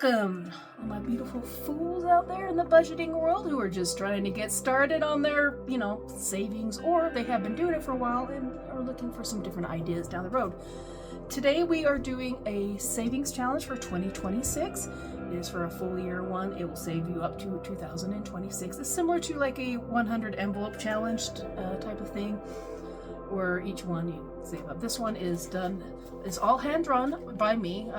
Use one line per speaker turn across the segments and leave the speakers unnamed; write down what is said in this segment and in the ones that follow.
Welcome, all my beautiful fools out there in the budgeting world who are just trying to get started on their, savings, or they have been doing it for a while and are looking for some different ideas down the road. Today we are doing a savings challenge for 2026. It is for a full year one. It will save you up to 2026. It's similar to like a 100 envelope challenge type of thing, where each one you save up. This one is all hand drawn by me.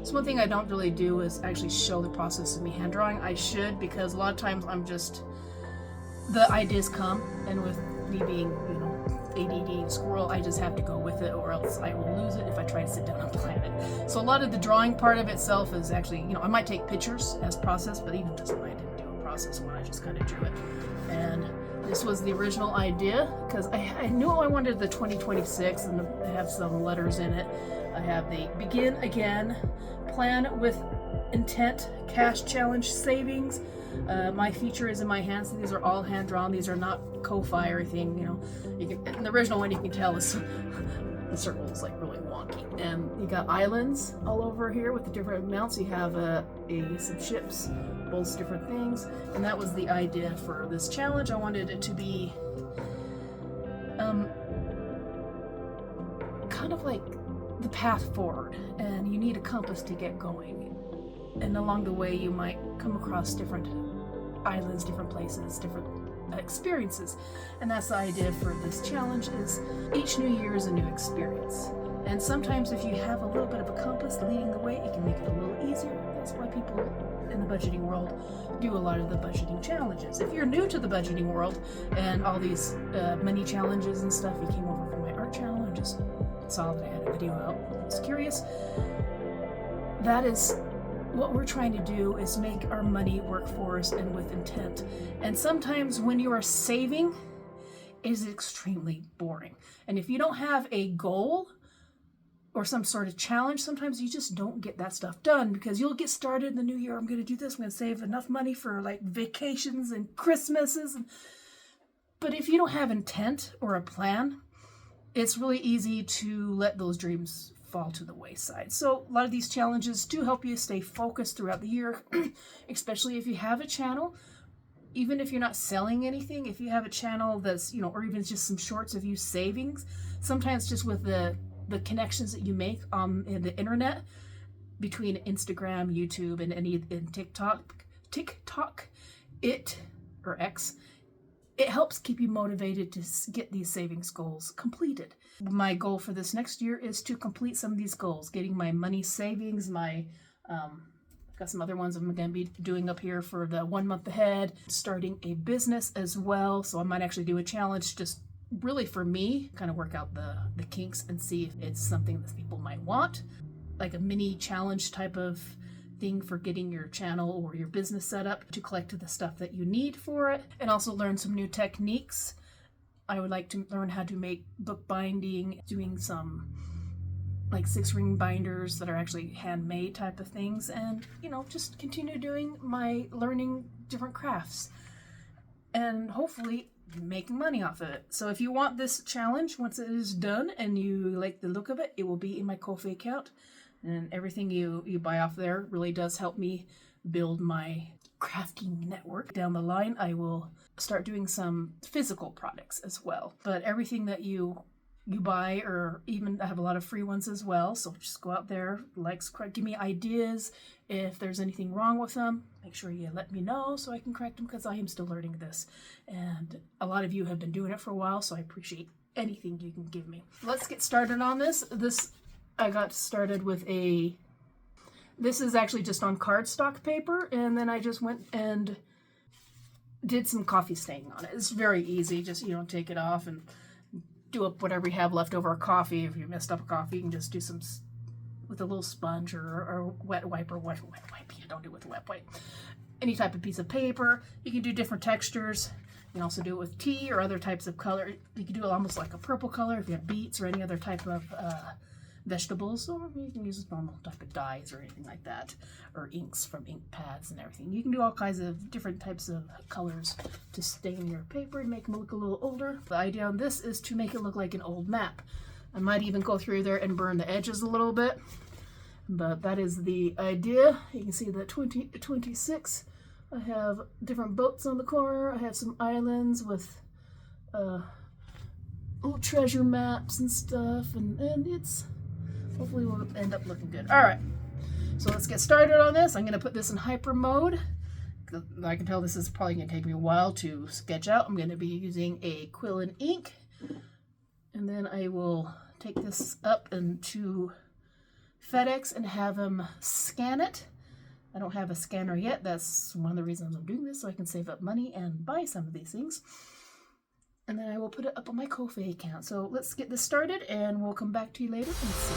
It's one thing I don't really do is actually show the process of me hand drawing. I should, because a lot of times the ideas come, and with me being, ADD squirrel, I just have to go with it, or else I will lose it if I try to sit down and plan it. So a lot of the drawing part of itself is actually, I might take pictures as process, but even this one I didn't do a process one, I just kind of drew it. And this was the original idea, because I knew I wanted the 2026, and I have some letters in it. I have the begin again, plan with intent, cash challenge savings. My feature is in my hands. These are all hand drawn. These are not Ko-Fi or anything. In the original one, you can tell is the circle is like really wonky. And you got islands all over here with the different amounts. You have some ships, both different things. And that was the idea for this challenge. I wanted it to be kind of like the path forward, and you need a compass to get going. And along the way, you might come across different islands, different places, different experiences. And that's the idea for this challenge, is each new year is a new experience. And sometimes if you have a little bit of a compass leading the way, it can make it a little easier. That's why people in the budgeting world do a lot of the budgeting challenges. If you're new to the budgeting world and all these money challenges and stuff, you came over from my art channel and just saw that I had a video out, I was curious. That is what we're trying to do, is make our money work for us and with intent. And sometimes when you are saving, it is extremely boring. And if you don't have a goal or some sort of challenge, sometimes you just don't get that stuff done, because you'll get started in the new year. I'm going to do this. I'm going to save enough money for like vacations and Christmases. But if you don't have intent or a plan, it's really easy to let those dreams fall to the wayside. So a lot of these challenges do help you stay focused throughout the year, especially if you have a channel. Even if you're not selling anything, if you have a channel that's, or even just some shorts of you savings, sometimes just with the connections that you make on the internet between Instagram, YouTube, and TikTok, it helps keep you motivated to get these savings goals completed. My goal for this next year is to complete some of these goals, getting my money savings, I've got some other ones I'm going to be doing up here for the 1 month ahead, starting a business as well. So I might actually do a challenge just really for me, kind of work out the kinks and see if it's something that people might want, like a mini challenge type of thing for getting your channel or your business set up, to collect the stuff that you need for it, and also learn some new techniques. I would like to learn how to make book binding, doing some like 6-ring binders that are actually handmade type of things, and just continue doing my learning different crafts and hopefully making money off of it. So if you want this challenge, once it is done and you like the look of it, it will be in my Ko-Fi account. And everything you buy off there really does help me build my crafting network. Down the line, I will start doing some physical products as well. But everything that you buy, or even I have a lot of free ones as well. So just go out there, give me ideas. If there's anything wrong with them, make sure you let me know so I can correct them, because I am still learning this. And a lot of you have been doing it for a while, so I appreciate anything you can give me. Let's get started on this. I got started with this is actually just on cardstock paper, and then I just went and did some coffee stain on it. It's very easy, just, take it off and do up whatever you have left over of coffee. If you messed up a coffee, you can just do some with a little sponge or wet wipe, wet wipe. You don't do it with a wet wipe. Any type of piece of paper. You can do different textures. You can also do it with tea or other types of color. You can do it almost like a purple color if you have beets or any other type of vegetables, or you can use normal type of dyes or anything like that, or inks from ink pads and everything. You can do all kinds of different types of colors to stain your paper and make them look a little older. The idea on this is to make it look like an old map. I might even go through there and burn the edges a little bit. But that is the idea. You can see the 26. I have different boats on the corner. I have some islands with little treasure maps and stuff, and it's hopefully will end up looking good. All right, so let's get started on this. I'm going to put this in hyper mode. I can tell this is probably going to take me a while to sketch out. I'm going to be using a quill and ink, and then I will take this up into FedEx and have them scan it. I don't have a scanner yet. That's one of the reasons I'm doing this, so I can save up money and buy some of these things. And then I will put it up on my Ko-fi account. So let's get this started, and we'll come back to you later and see.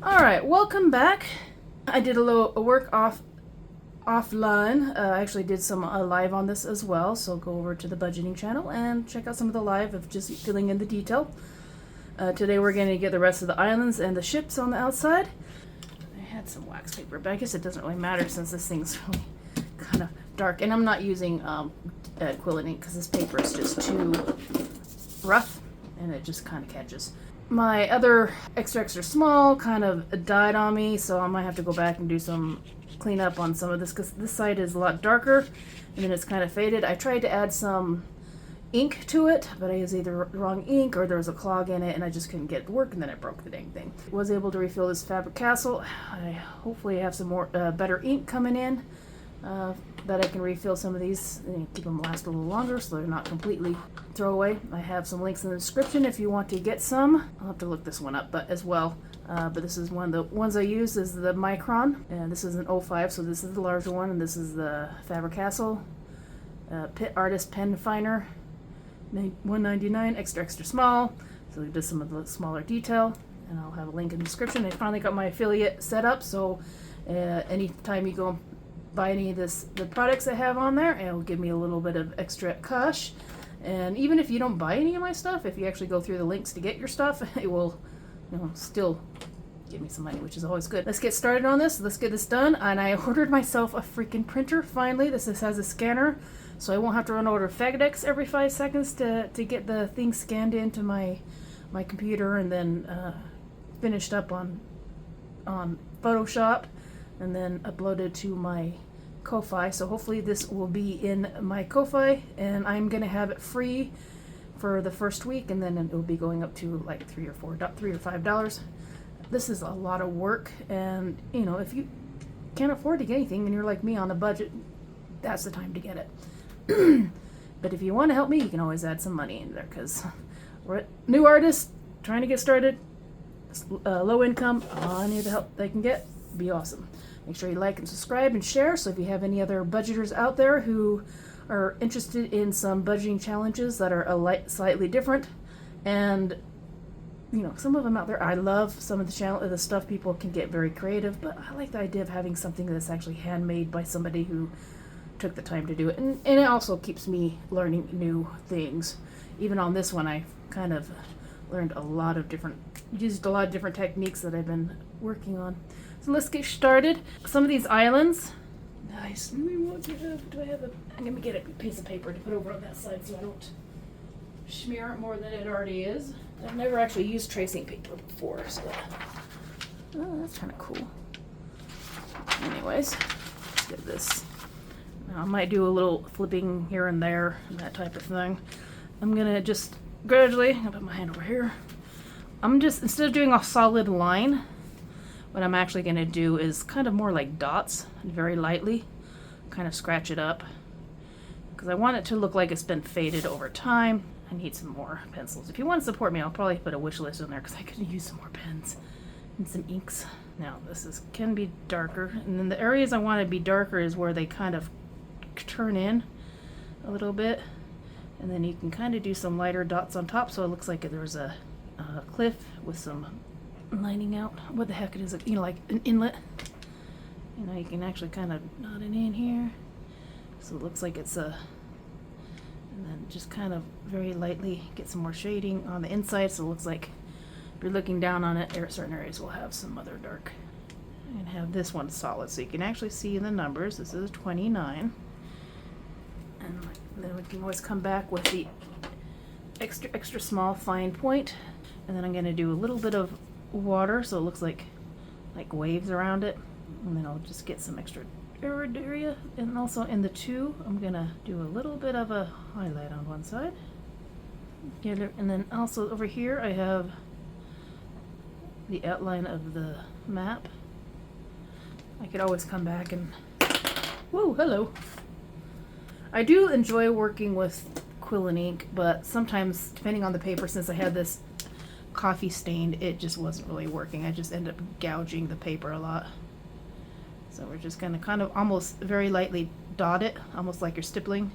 Alright, welcome back. I did a little work offline. I actually did some live on this as well, so go over to the budgeting channel and check out some of the live of just filling in the detail. Today we're going to get the rest of the islands and the ships on the outside. I had some wax paper, but I guess it doesn't really matter since this thing's really kind of dark. And I'm not using quill and ink because this paper is just too rough and it just kind of catches. My other extra small kind of died on me, so I might have to go back and do some cleanup on some of this because this side is a lot darker and then it's kind of faded. I tried to add some ink to it, but I used either wrong ink or there was a clog in it and I just couldn't get it to work, and then I broke the dang thing. Was able to refill this fabric castle. I hopefully have some more better ink coming in that I can refill some of these and keep them last a little longer so they're not completely throwaway. I have some links in the description if you want to get some. I'll have to look this one up but as well. But this is one of the ones I use is the Micron, and this is an 05, so this is the larger one, and this is the Faber-Castell Artist Pen Finer, $1.99, extra small, so it does some of the smaller detail, and I'll have a link in the description. I finally got my affiliate set up, so anytime you go buy any of the products I have on there, it'll give me a little bit of extra cash. And even if you don't buy any of my stuff, if you actually go through the links to get your stuff, it will still give me some money, which is always good. Let's get started on this. Let's get this done. And I ordered myself a freaking printer finally. This has a scanner, so I won't have to run over FedEx every 5 seconds to get the thing scanned into my computer and then finished up on Photoshop and then uploaded to my Ko-fi. So hopefully this will be in my Ko-fi, and I'm gonna have it free for the first week, and then it will be going up to like $3 or $5. This is a lot of work, and if you can't afford to get anything and you're like me on a budget, that's the time to get it. But if you want to help me, you can always add some money in there, because we're new artists trying to get started, low income. Any of the help they can get would be awesome. Make sure you like and subscribe and share. So if you have any other budgeters out there who are interested in some budgeting challenges that are slightly different, and some of them out there, I love some of the stuff. People can get very creative, but I like the idea of having something that's actually handmade by somebody who took the time to do it, and it also keeps me learning new things. Even on this one, I kind of learned used a lot of different techniques that I've been working on. So let's get started. Some of these islands, nice. I'm gonna get a piece of paper to put over on that side so I don't smear it more than it already is. I've never actually used tracing paper before, so that's kind of cool. Anyways, let's get this. Now, I might do a little flipping here and there and that type of thing. I'm gonna just gradually, I'll put my hand over here. Instead of doing a solid line, what I'm actually gonna do is kind of more like dots, very lightly, kind of scratch it up, because I want it to look like it's been faded over time. I need some more pencils. If you want to support me, I'll probably put a wish list in there, because I could use some more pens and some inks. Now this can be darker, and then the areas I want to be darker is where they kind of turn in a little bit, and then you can kind of do some lighter dots on top, so it looks like there's a cliff with some lining out. What the heck it is, like an inlet. You can actually kind of knot it in here, so it looks like it's and then just kind of very lightly get some more shading on the inside, so it looks like if you're looking down on it, certain areas will have some other dark. And have this one solid, so you can actually see the numbers. This is 29. And then we can always come back with the extra small fine point. And then I'm going to do a little bit of water, so it looks like waves around it. And then I'll just get some extra area. And also in the 2, I'm going to do a little bit of a highlight on one side. And then also over here I have the outline of the map. I could always come back and... Whoa, hello! I do enjoy working with quill and ink, but sometimes, depending on the paper, since I had this coffee stained, it just wasn't really working. I just ended up gouging the paper a lot. So we're just going to kind of almost very lightly dot it, almost like you're stippling,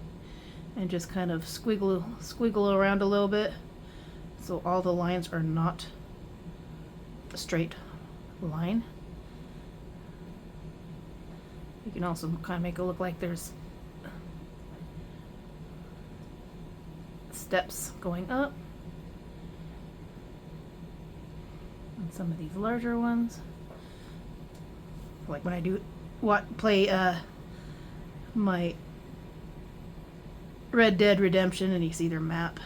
and just kind of squiggle around a little bit, so all the lines are not a straight line. You can also kind of make it look like there's steps going up. And some of these larger ones, like when I do play my Red Dead Redemption, and you see their map,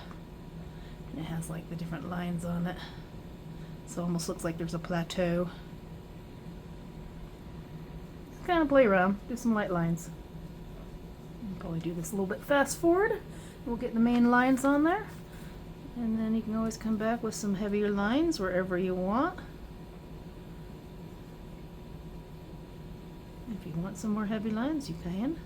and it has like the different lines on it, so it almost looks like there's a plateau. Kind of play around, do some light lines. I'll probably do this a little bit fast forward. We'll get the main lines on there, and then you can always come back with some heavier lines wherever you want. If you want some more heavy lines, you can.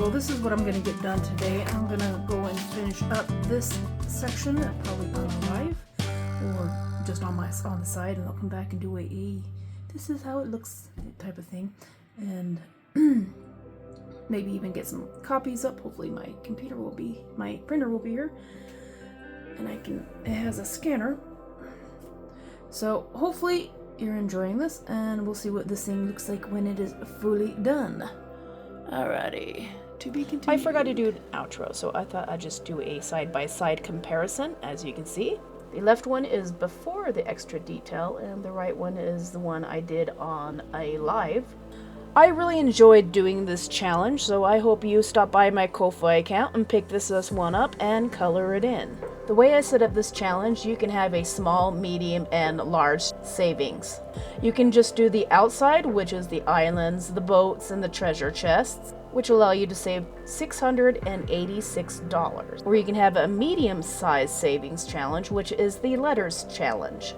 Well, this is what I'm going to get done today. I'm going to go and finish up this section, probably on live, or just on the side, and I'll come back and do this is how it looks type of thing. And maybe even get some copies up. Hopefully my printer will be here, and it has a scanner. So hopefully you're enjoying this, and we'll see what this thing looks like when it is fully done. Alrighty, to be continued. I forgot to do an outro, so I thought I'd just do a side-by-side comparison. As you can see, the left one is before the extra detail, and the right one is the one I did on a live. I really enjoyed doing this challenge, so I hope you stop by my Ko-Fi account and pick this one up and color it in. The way I set up this challenge, you can have a small, medium, and large savings. You can just do the outside, which is the islands, the boats, and the treasure chests, which will allow you to save $686. Or you can have a medium-sized savings challenge, which is the letters challenge.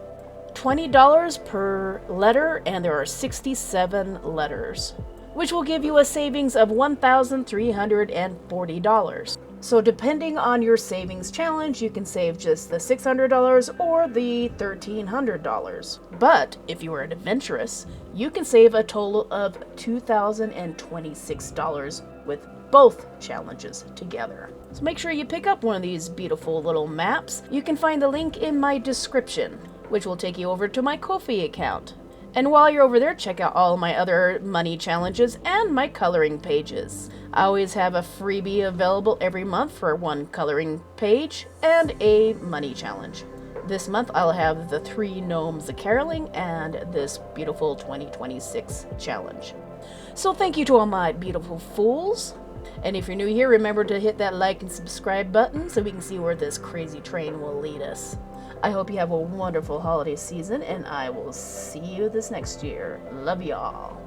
$20 per letter, and there are 67 letters, which will give you a savings of $1,340. So depending on your savings challenge, you can save just the $600 or the $1,300. But if you are adventurous, you can save a total of $2,026 with both challenges together. So make sure you pick up one of these beautiful little maps. You can find the link in my description, which will take you over to my Ko-Fi account. And while you're over there, check out all my other money challenges and my coloring pages. I always have a freebie available every month for one coloring page and a money challenge. This month I'll have the 3 gnomes of caroling and this beautiful 2026 challenge. So thank you to all my beautiful fools. And if you're new here, remember to hit that like and subscribe button so we can see where this crazy train will lead us. I hope you have a wonderful holiday season, and I will see you this next year. Love y'all.